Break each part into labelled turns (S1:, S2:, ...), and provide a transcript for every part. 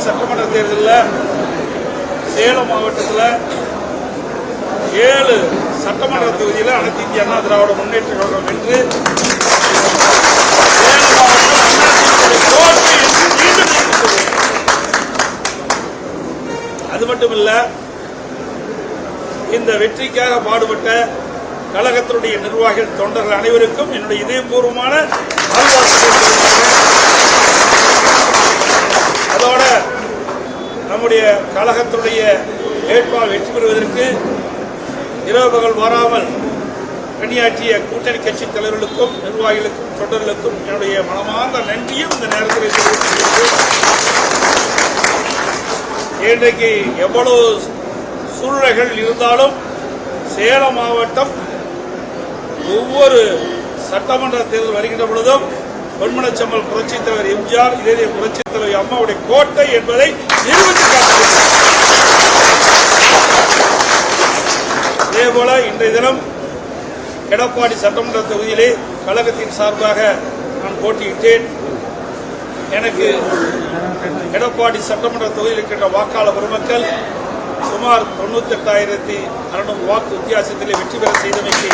S1: சட்டமன்ற தேர்தலில் சேலம் மாவட்டத்தில் 7 சட்டமன்ற தொகுதியில் அனைத்து இந்திய அண்ணா திராவிட முன்னேற்ற கழகம் வென்று சேலம் மாவட்டம் அது மட்டுமல்ல, இந்த வெற்றிக்காக பாடுபட்ட கழகத்தினுடைய நிர்வாகிகள் தொண்டர்கள் அனைவருக்கும் என்னுடைய இதயபூர்வமான அதோட நம்முடைய கழகத்தினுடைய வேட்பாளர் வெற்றி பெறுவதற்கு இரவு பகல் வராமல் பணியாற்றிய கூட்டணி கட்சி தலைவர்களுக்கும் நிர்வாகிகளுக்கும் தொண்டர்களுக்கும் என்னுடைய மனமார்ந்த நன்றியும் இந்த நேரத்தில் இன்றைக்கு எவ்வளவு சூழ்நிலைகள் இருந்தாலும் சேலம் மாவட்டம் ஒவ்வொரு சட்டமன்ற தேர்தல் வருகின்ற பொழுதும் பொன்மனச்செம்மல் புரட்சித் தலைவர் எம்ஜிஆர், இதே புரட்சித் தலைவர் அம்மாவுடைய கோட்டை என்பதை நிரூபித்து காட்டுகிறார். அதேபோல இன்றைய தினம் எடப்பாடி சட்டமன்ற தொகுதியிலே கழகத்தின் சார்பாக நான் போட்டியிட்டேன். எனக்கு எடப்பாடி சட்டமன்ற தொகுதியில் இருக்கின்ற வாக்காளர் பெருமக்கள் சுமார் 98,600 வாக்கு வித்தியாசத்திலே வெற்றி பெற செய்தமைக்கு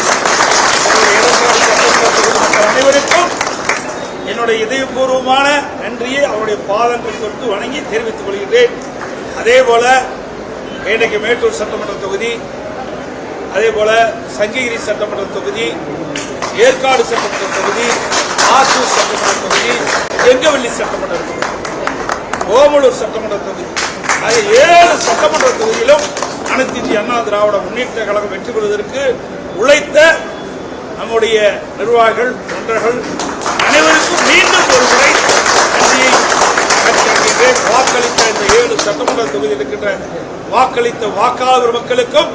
S1: அனைவருக்கும் என்னுடைய இதயபூர்வமான நன்றியை அவருடைய பாதங்கள் தொட்டு வணங்கி தெரிவித்துக் கொள்கிறேன். அதே போல இன்றைக்கு மேட்டூர் சட்டமன்ற தொகுதி, அதே போல சங்ககிரி சட்டமன்ற தொகுதி, ஏற்காடு சட்டமன்ற தொகுதி, ஆத்தூர் சட்டமன்ற தொகுதி, எங்கவள்ளி சட்டமன்ற தொகுதி, ஓமலூர் சட்டமன்ற தொகுதி ஆகிய 7 சட்டமன்ற தொகுதியிலும் அனைத்து இந்திய அண்ணா திராவிட முன்னேற்ற கழகம் வெற்றி பெறுவதற்கு உழைத்த நம்முடைய நிர்வாகிகள் தொண்டர்கள் அனைவருக்கும் மீண்டும் ஒரு முறை நன்றியை காட்டுகின்றேன். வாக்களித்த இந்த 7 சட்டமன்ற தொகுதியில் இருக்கின்ற வாக்களித்த வாக்காளர் மக்களுக்கும்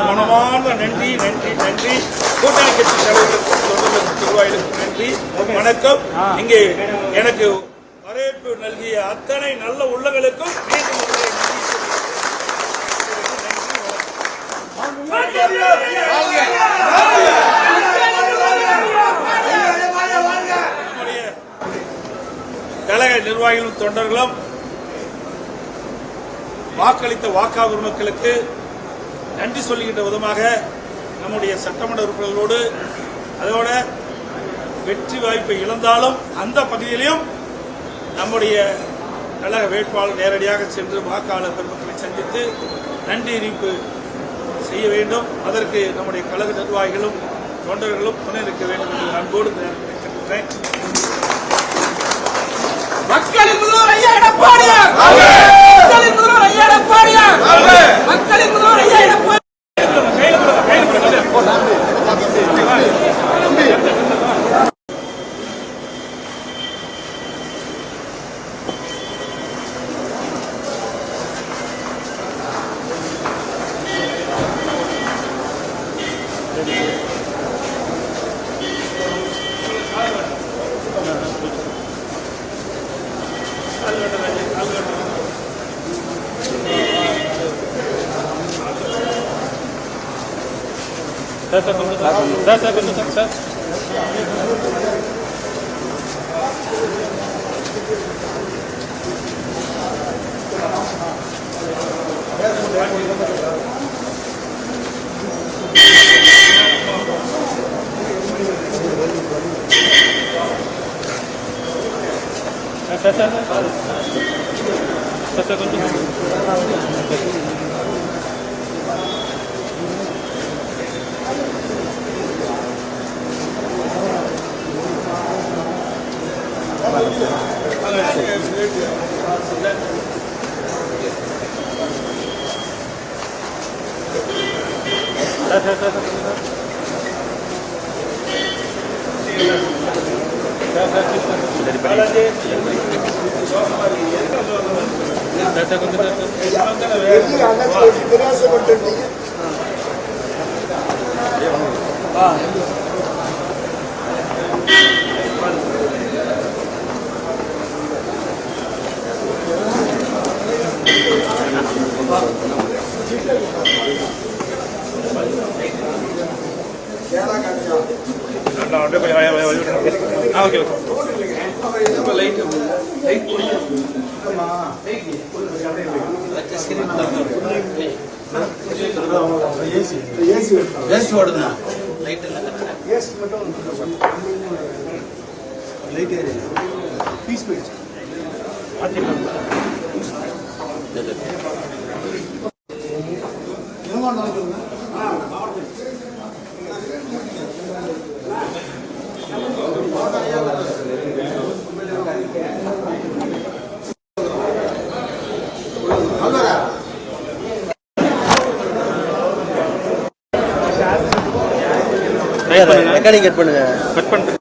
S1: மனமார்ந்த நன்றி நன்றி நன்றி. கூட்டணி கட்சி தலைவர்களுக்கும் தொண்டர்களுக்கும் நிர்வாகிகளுக்கும் நன்றி, வணக்கம். இங்கே எனக்கு வரவேற்பு நல்கிய அத்தனை நல்ல உள்ளங்களுக்கும் மீண்டும் கழக நிர்வாகிகளும் தொண்டர்களும் வாக்களித்த வாக்காளர் மக்களுக்கு நன்றி சொல்லுகின்ற விதமாக நம்முடைய சட்டமன்ற உறுப்பினர்களோடு அதோட வெற்றி வாய்ப்பை இழந்தாலும் அந்த பகுதியிலும் நம்முடைய கழக வேட்பாளர் நேரடியாக சென்று வாக்காளர் பெருமக்களை சந்தித்து நன்றி அறிவிப்பு செய்ய வேண்டும். அதற்கு நம்முடைய கழக நிர்வாகிகளும் தொண்டர்களும் துணை இருக்க வேண்டும் என்று அன்போடு கேட்கின்றேன். மக்களின் முதல்வர் ஐயா எடப்பாடியார், மக்களின் முதல்வர் ஐயா எடப்பாடியார், மக்களின் முதல்வர் ஐயா எடப்பாடியார்.
S2: ஓகே மெக்கானிக் கட் பண்ணுங்க.
S3: கட் பண்ணு.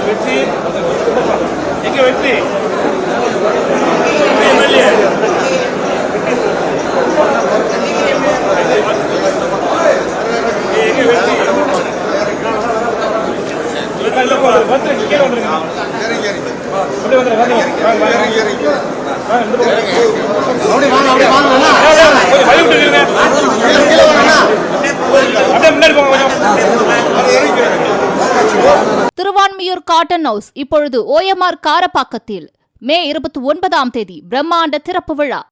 S1: வெற்றி
S4: திருவான்மியூர் காட்டன் ஹவுஸ் இப்பொழுது OMR காரப்பாக்கத்தில் மே 29ஆம் தேதி பிரம்மாண்ட திறப்பு விழா.